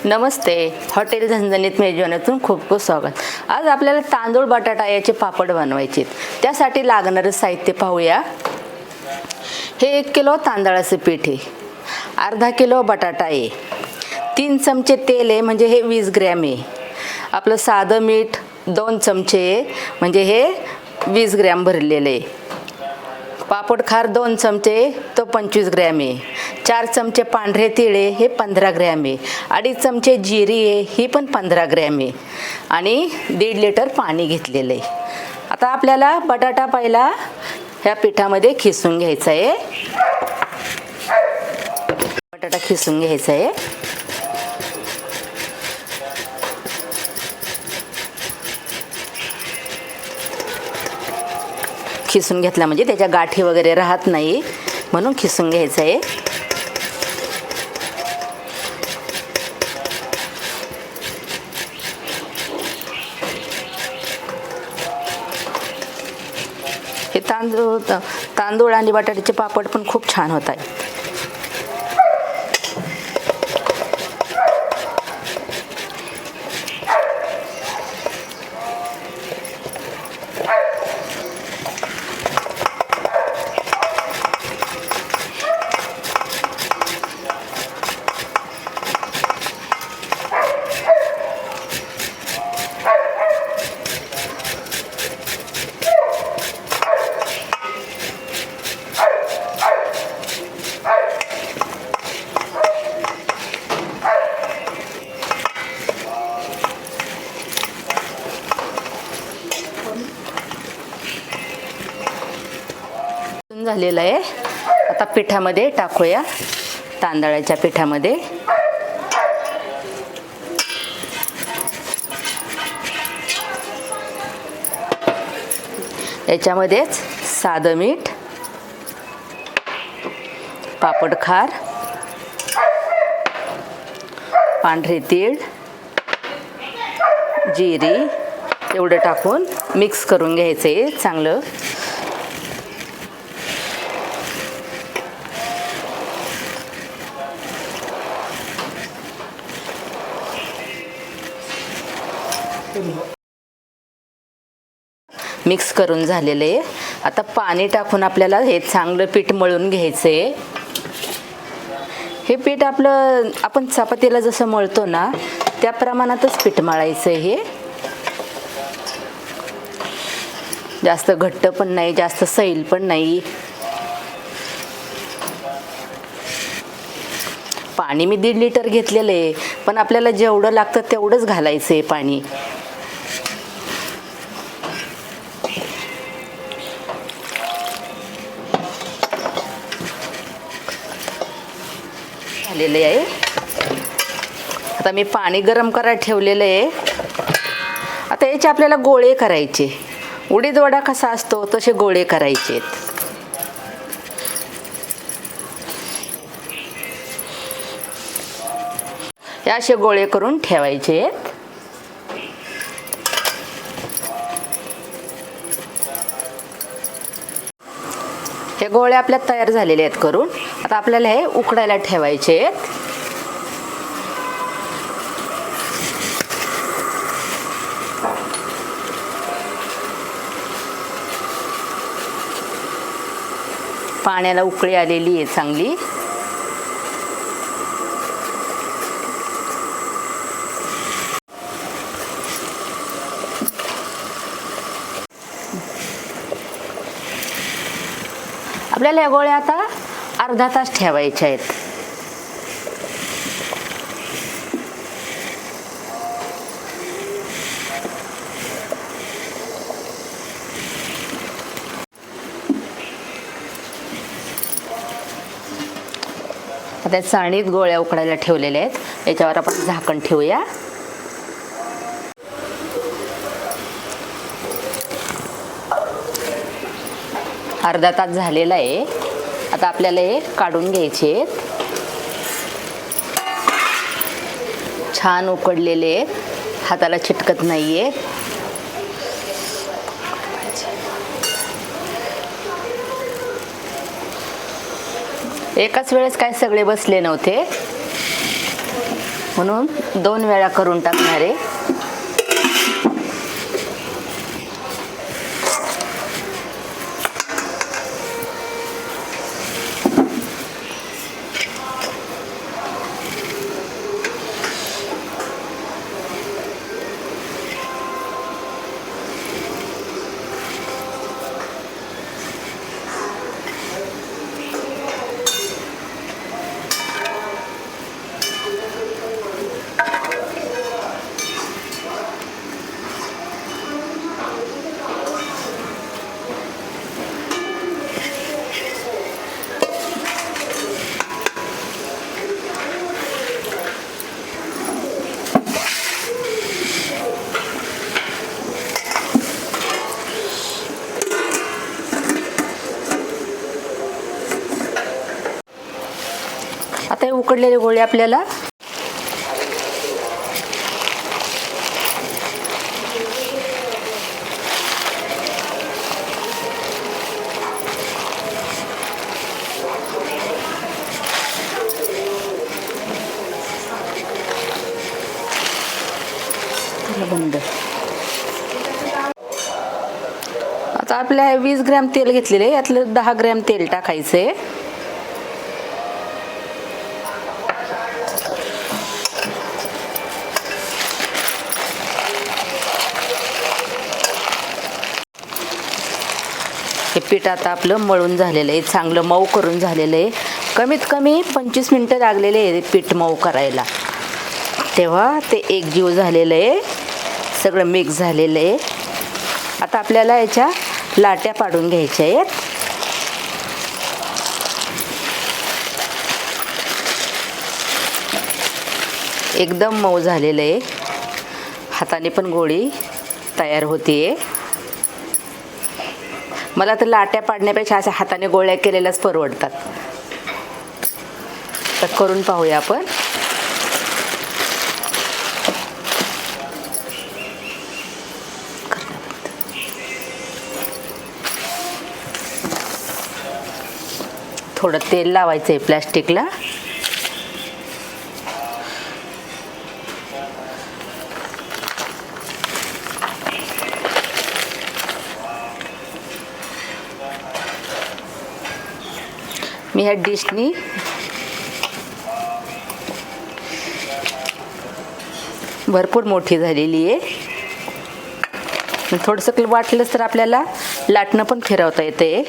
नमस्ते. Hotel झणझणीत मेजवानीतून खूप खूप स्वागत. आज आपल्याला तांदूळ बटाटा याचे पापड बनवायचे आहेत. त्यासाठी लागणारं साहित्य पाहूया. हे 1 किलो तांदळाचं पीठ आहे, अर्धा किलो बटाटा आहे, 3 चमचे तेल आहे म्हणजे हे 20 ग्रॅम आहे. आपलं साधं मीठ 2 चमचे आहे म्हणजे हे 20 ग्रॅम भरलेलं आहे. पापड खार 2 चमचे तो 25 ग्रॅम आहे. 4 चमचे पांढरे तीळ आहे हे 15 ग्रॅम आहे. 2.5 चमचे जिरी आहे ही पण 15 ग्रॅम आहे आणि 1.5 लिटर पाणी घेतलेलं आहे. आता आपल्याला बटाटा पहिला ह्या पिठामध्ये खिसून घ्यायचा आहे. बटाटा खिसून घ्यायचा आहे. खिसून घेतला म्हणजे त्याच्या गाठी वगैरे राहत नाही म्हणून खिसून घ्यायचं आहे. हे तांदूळ आणि बटाट्याचे पापड पण खूप छान होत आहेत. झालेलं आहे. आता पिठामध्ये टाकूया. तांदळाच्या पिठामध्ये याच्यामध्येच साधं मीठ, पापड खार, पांढरे तीळ, जिरी एवढं टाकून मिक्स करून घ्यायचे चांगलं. मिक्स करून झालेलं आहे. आता पाणी टाकून आपल्याला हे चांगलं पीठ मळून घ्यायचं आहे. हे पीठ आपलं आपण चपातीला जसं मळतो ना त्या प्रमाणातच पीठ मळायचं आहे. हे जास्त घट्ट पण नाही जास्त सैल पण नाही. पाणी मी 1.5 लिटर घेतलेलं आहे पण आपल्याला जेवढं लागतं तेवढंच घालायचं आहे पाणी. झालेले आहे. आता मी पाणी गरम करायला ठेवलेलं आहे. आता याचे आपल्याला गोळे करायचे. उडीद वडा कसा असतो तसे गोळे करायचे. हे असे गोळे करून ठेवायचे. हे गोळे आपल्या तयार झालेले आहेत करून. आता आपल्याला हे उकडायला ठेवायचे आहेत. पाण्याला उकळी आलेली आहे चांगली. आपल्याला या गोळ्या आता अर्धा तास ठेवायच्या आहेत. आता चाळणीत गोळ्या उकडायला ठेवलेल्या आहेत. याच्यावर आपण झाकण ठेवूया. अर्धा तास झालेला आहे. आता आपल्याला हे काढून घ्यायचे आहेत. छान उकडलेले आहेत, हाताला चिटकत नाहीये. एकाच वेळेस काय सगळे बसले नव्हते. म्हणून 2 वेळा करून टाकणार आहे. आता हे उकडलेले गोळे आपल्याला बंद. आता आपल्या 20 ग्रॅम तेल घेतलेले, यातलं 10 ग्रॅम तेल टाकायचंय. हे पीठ आता आपलं मळून झालेलं आहे, चांगलं मऊ करून झालेलं आहे. कमीत कमी 25 मिनटं लागलेले आहे पीठ मऊ करायला. तेव्हा ते एकजीव झालेलं आहे, सगळं मिक्स झालेलं आहे. आता आपल्याला याच्या लाट्या पाडून घ्यायच्या आहेत. एकदम मऊ झालेलं आहे, हाताने पण गोळी तयार होतीये. मला तर लाट्या पाडण्यापेक्षा अशा हाताने गोळ्या केलेल्याच परवडतात. तर करून पाहूया आपण. थोडं तेल लावायचं आहे प्लॅस्टिकला. मी ह्या डिशनी भरपूर मोठी झालेली आहे. थोडंसं वाटलंच तर आपल्याला लाटणं पण फिरवता येते.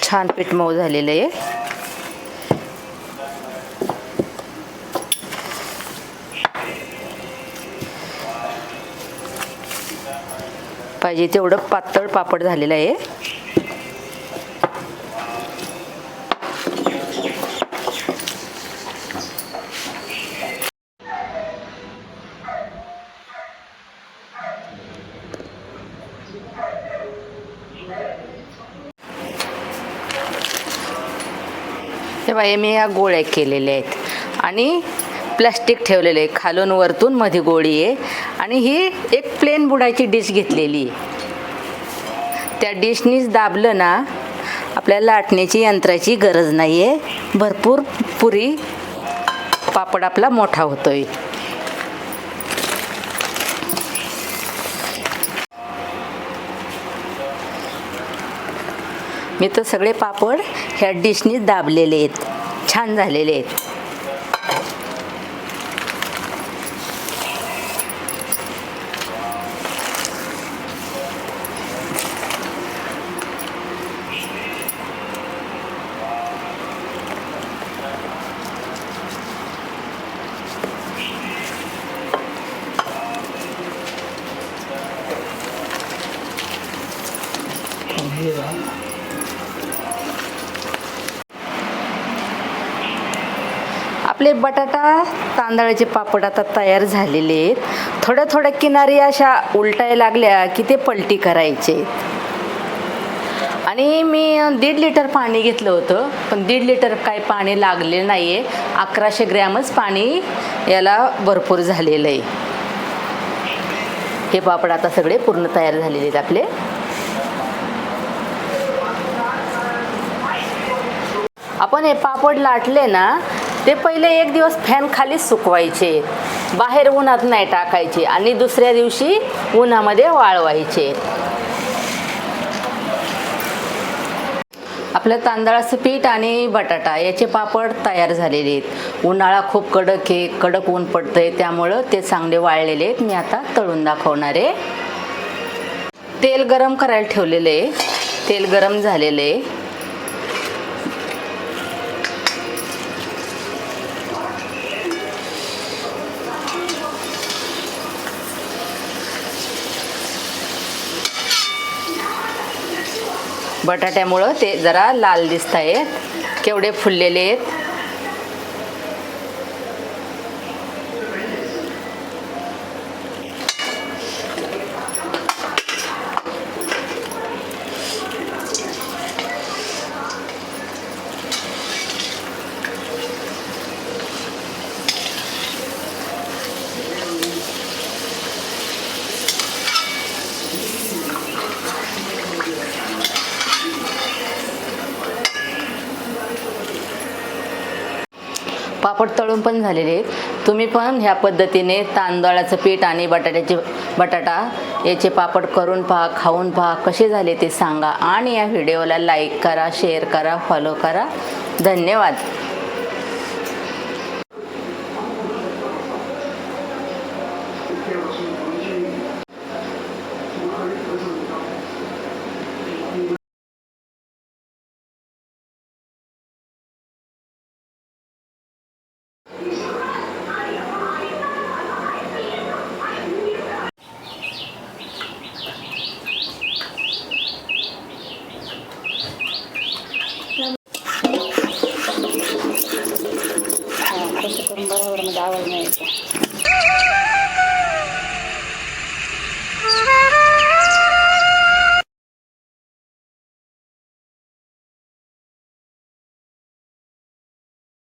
छान पीठ मऊ झालेलं आहे. पाहिजे तेवढं पातळ पापड झालेलं आहे. तेव्हा मी या गोळ्या केलेल्या आहेत आणि प्लास्टिक ठेवलेलं आहे, खालून वरतून मध्ये गोळी आहे. आणि ही एक प्लेन बुडाची डिश घेतलेली आहे. त्या डिशनीच दाबलं ना, आपल्याला लाटण्याची यंत्राची गरज नाही आहे. भरपूर पुरी पापड आपला मोठा होतोय. मी तर सगळे पापड ह्या डिशनीच दाबलेले आहेत, छान झालेले आहेत. आपले बटाटा तांदळाचे पापड आता तयार झालेले आहेत. थोड्या थोड्या किनारी अशा उलटायला लागल्या की ते पलटी करायचे. आणि मी 1.5 लिटर पाणी घेतलं होतं, पण 1.5 लिटर काही पाणी लागले नाही आहे. 1100 ग्रॅमच पाणी याला भरपूर झालेलं आहे. हे पापड आता सगळे पूर्ण तयार झालेले आहेत आपले. आपण हे पापड लाटले ना, ते पहिले एक दिवस फॅन खाली सुकवायचे, बाहेर उन्हात नाही टाकायचे आणि दुसऱ्या दिवशी उन्हामध्ये वाळवायचे. आपलं तांदळाचं पीठ आणि बटाटा याचे पापड तयार झालेले आहेत. उन्हाळा खूप कडक आहे, कडक ऊन पडतंय, त्यामुळं ते चांगले वाळलेले आहेत. मी आता तळून दाखवणार आहे. तेल गरम करायला ठेवलेलं आहे. तेल गरम झालेलं आहे. बटाट्यामुळं ते जरा लाल दिसत आहेत, केवढे फुललेले आहेत. पापड तळून पण झालेले आहेत. तुम्ही पण ह्या पद्धतीने तांदळाचं पीठ आणि बटाटा याचे पापड करून पहा, खाऊन पहा, कसे झाले ते सांगा. आणि या व्हिडिओला लाईक करा, शेअर करा, फॉलो करा. धन्यवाद. कसं करून बरोबर मध्ये आवाज नाही येत.